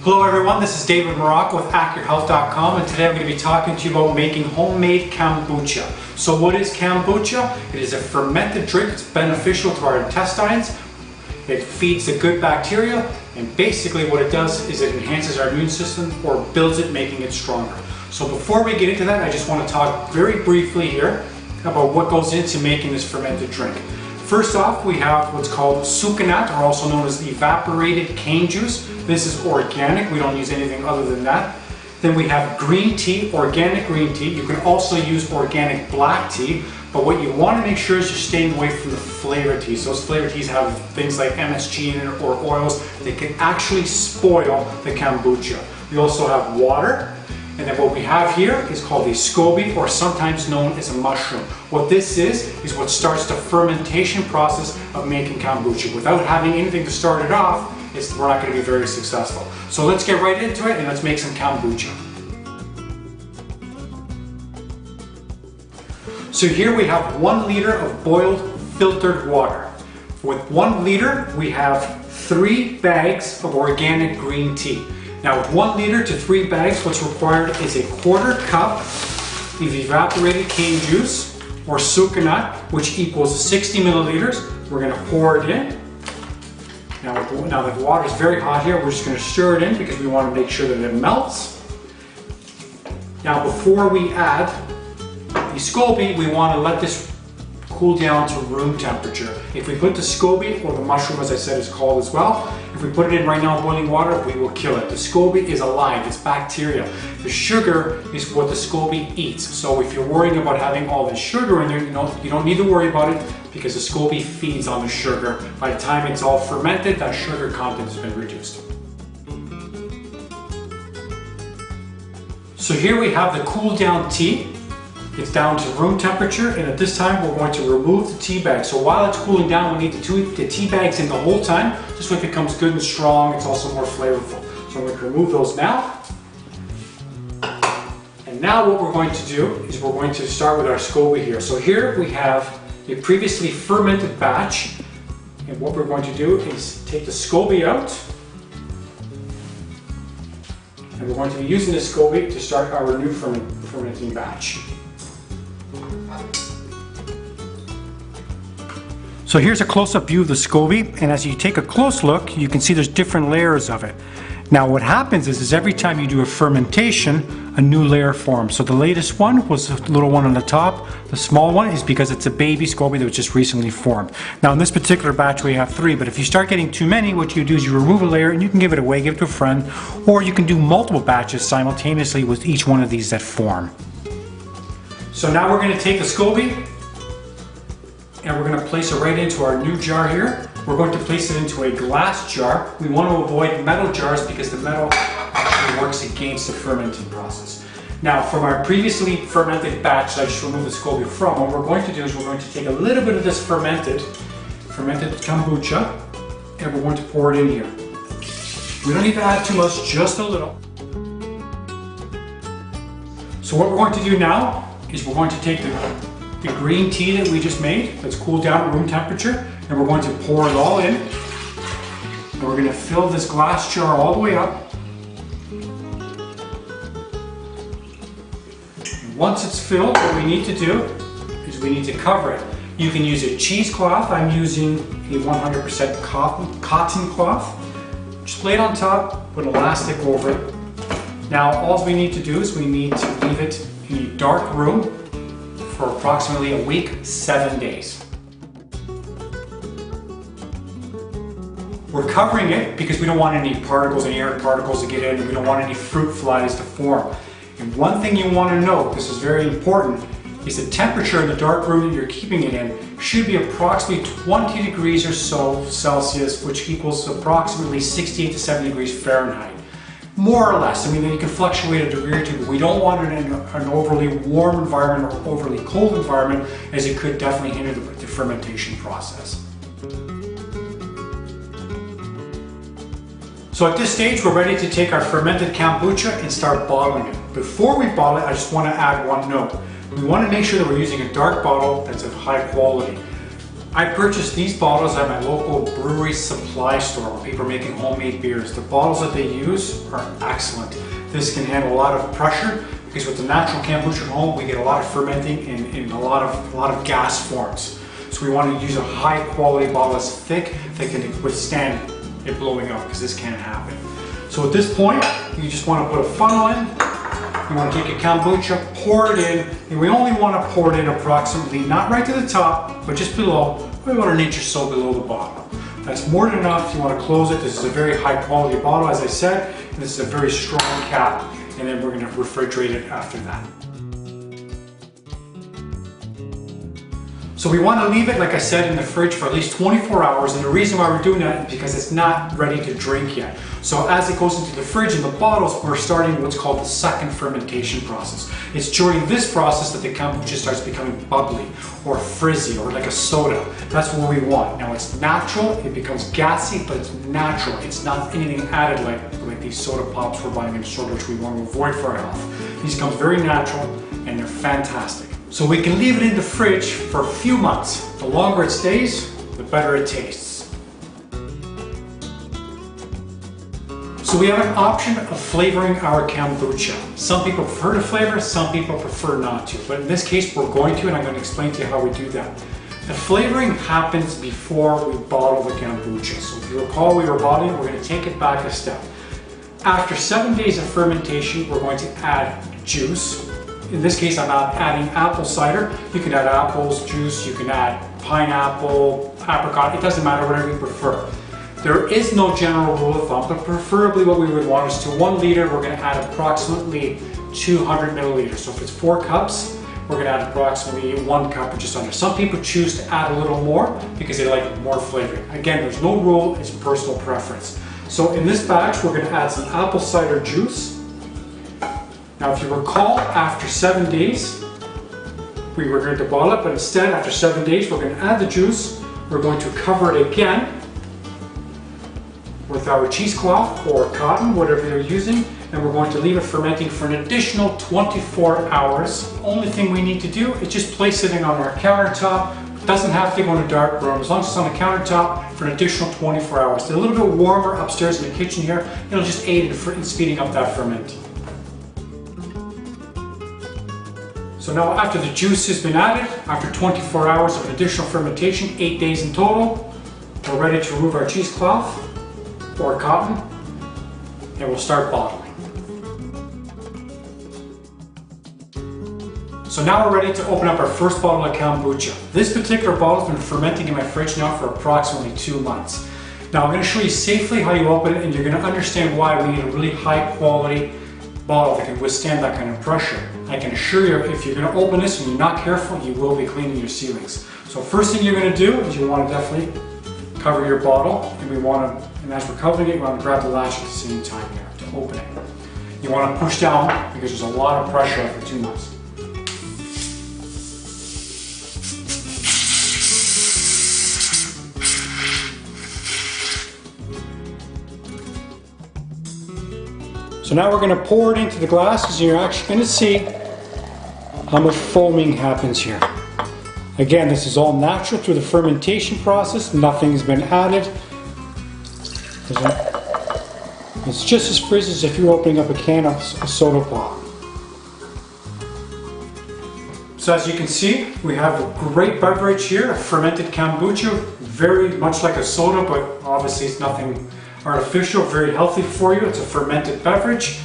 Hello everyone, this is David Morocco with AccurateHealth.com, and today I'm going to be talking to you about making homemade kombucha. So what is kombucha? It is a fermented drink. It's beneficial to our intestines. It feeds the good bacteria, and basically what it does is it enhances our immune system or builds it, making it stronger. So before we get into that, I just want to talk very briefly here about what goes into making this fermented drink. First off, we have what's called sucanat, or also known as evaporated cane juice. This is organic. We don't use anything other than that. Then we have green tea, organic green tea. You can also use organic black tea, but what you want to make sure is you're staying away from the flavored teas. Those flavored teas have things like MSG in it or oils that can actually spoil the kombucha. We also have water. And then what we have here is called a Scoby, or sometimes known as a mushroom. What this is what starts the fermentation process of making kombucha. Without having anything to start it off, we're not going to be very successful. So let's get right into it and let's make some kombucha. So here we have 1 liter of boiled filtered water. With 1 liter, we have 3 bags of organic green tea. Now with 1 liter to 3 bags, what's required is a 1/4 cup of evaporated cane juice, or sucanat, which equals 60 milliliters. We're going to pour it in. Now the water is very hot here. We're just going to stir it in because we want to make sure that it melts. Now before we add the Scoby, we want to let this cool down to room temperature. If we put the Scoby, or the mushroom as I said is called as well, if we put it in right now in boiling water, we will kill it. The Scoby is alive, it's bacteria. The sugar is what the Scoby eats. So if you're worrying about having all this sugar in there, you don't need to worry about it because the Scoby feeds on the sugar. By the time it's all fermented, that sugar content has been reduced. So here we have the cooled down tea. It's down to room temperature, and at this time we're going to remove the tea bag. So while it's cooling down, we need the tea bags in the whole time, just so it becomes good and strong. It's also more flavorful. So I'm going to remove those now. And now what we're going to do is we're going to start with our Scoby here. So here we have a previously fermented batch, and what we're going to do is take the Scoby out. And we're going to be using the Scoby to start our new fermenting batch. So here's a close-up view of the Scoby, and as you take a close look, you can see there's different layers of it. Now what happens is every time you do a fermentation, a new layer forms. So the latest one was the little one on the top. The small one is because it's a baby Scoby that was just recently formed. Now in this particular batch we have 3, but if you start getting too many, what you do is you remove a layer and you can give it away, give it to a friend, or you can do multiple batches simultaneously with each one of these that form. So now we're going to take the Scoby and we're going to place it right into our new jar here. We're going to place it into a glass jar. We want to avoid metal jars because the metal actually works against the fermenting process. Now from our previously fermented batch that I just removed the Scoby from, what we're going to do is we're going to take a little bit of this fermented kombucha, and we're going to pour it in here. We don't need to add too much, just a little. So what we're going to do now is we're going to take the green tea that we just made, that's cooled down at room temperature, and we're going to pour it all in. And we're going to fill this glass jar all the way up. And once it's filled, what we need to do is we need to cover it. You can use a cheesecloth. I'm using a 100% cotton cloth. Just lay it on top, put elastic over it. Now all we need to do is we need to leave it in a dark room for approximately a week, 7 days. We're covering it because we don't want any particles, any air particles to get in, and we don't want any fruit flies to form. And one thing you want to know, this is very important, is the temperature in the dark room that you're keeping it in should be approximately 20 degrees or so Celsius, which equals approximately 68 to 70 degrees Fahrenheit. More or less. I mean, you can fluctuate a degree or two, but we don't want it in an overly warm environment or overly cold environment, as it could definitely hinder the fermentation process. So at this stage, we're ready to take our fermented kombucha and start bottling it. Before we bottle it, I just want to add one note. We want to make sure that we're using a dark bottle that's of high quality. I purchased these bottles at my local brewery supply store where people are making homemade beers. The bottles that they use are excellent. This can handle a lot of pressure because with the natural kombucha at home, we get a lot of fermenting in a lot of gas forms. So we want to use a high quality bottle that's thick that can withstand it blowing up, because this can't happen. So at this point, you just want to put a funnel in. You want to take your kombucha, pour it in, and we only want to pour it in approximately, not right to the top, but just below, about an inch or so below the bottle. That's more than enough. You want to close it. This is a very high quality bottle, as I said, and this is a very strong cap, and then we're going to refrigerate it after that. So we want to leave it, like I said, in the fridge for at least 24 hours, and the reason why we're doing that is because it's not ready to drink yet. So as it goes into the fridge in the bottles, we're starting what's called the second fermentation process. It's during this process that the kombucha starts becoming bubbly or frizzy or like a soda. That's what we want. Now it's natural, it becomes gassy, but it's natural. It's not anything added like these soda pops we're buying in the store, which we want to avoid for our health. These come very natural and they're fantastic. So we can leave it in the fridge for a few months. The longer it stays, the better it tastes. So we have an option of flavoring our kombucha. Some people prefer to flavor, some people prefer not to. But in this case, we're going to, and I'm going to explain to you how we do that. The flavoring happens before we bottle the kombucha. So if you recall, we were bottling it, we're going to take it back a step. After 7 days of fermentation, we're going to add juice. In this case, I'm adding apple cider. You can add apples, juice, you can add pineapple, apricot, it doesn't matter, whatever you prefer. There is no general rule of thumb, but preferably what we would want is to 1 liter, we're going to add approximately 200 milliliters. So if it's 4 cups, we're going to add approximately 1 cup or just under. Some people choose to add a little more because they like more flavoring. Again, there's no rule, it's personal preference. So in this batch, we're going to add some apple cider juice. Now, if you recall, after 7 days, we were going to bottle it, but instead, after 7 days, we're going to add the juice. We're going to cover it again with our cheesecloth or cotton, whatever you're using, and we're going to leave it fermenting for an additional 24 hours. Only thing we need to do is just place it in on our countertop. It doesn't have to go in a dark room. As long as it's on the countertop for an additional 24 hours. It's a little bit warmer upstairs in the kitchen here. It'll just aid in speeding up that fermenting. So now after the juice has been added, after 24 hours of additional fermentation, 8 days in total, we're ready to remove our cheesecloth or cotton, and we'll start bottling. So now we're ready to open up our first bottle of kombucha. This particular bottle has been fermenting in my fridge now for approximately 2 months. Now I'm going to show you safely how you open it, and you're going to understand why we need a really high quality bottle that can withstand that kind of pressure. I can assure you, if you're going to open this and you're not careful, you will be cleaning your sealings. So first thing you're going to do is you want to definitely cover your bottle, and as we're covering it, you want to grab the latch at the same time here to open it. You want to push down because there's a lot of pressure after 2 months. So now we're going to pour it into the glasses, and you're actually going to see how much foaming happens here. Again, this is all natural through the fermentation process. Nothing's been added. It's just as frizzy as if you're opening up a can of soda pop. So as you can see, we have a great beverage here, a fermented kombucha, very much like a soda, but obviously it's nothing artificial, very healthy for you. It's a fermented beverage.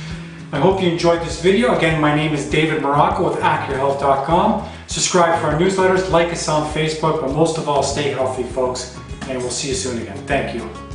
I hope you enjoyed this video. Again, my name is David Morocco with AccuHealth.com. Subscribe to our newsletters, like us on Facebook, but most of all, stay healthy, folks, and we'll see you soon again. Thank you.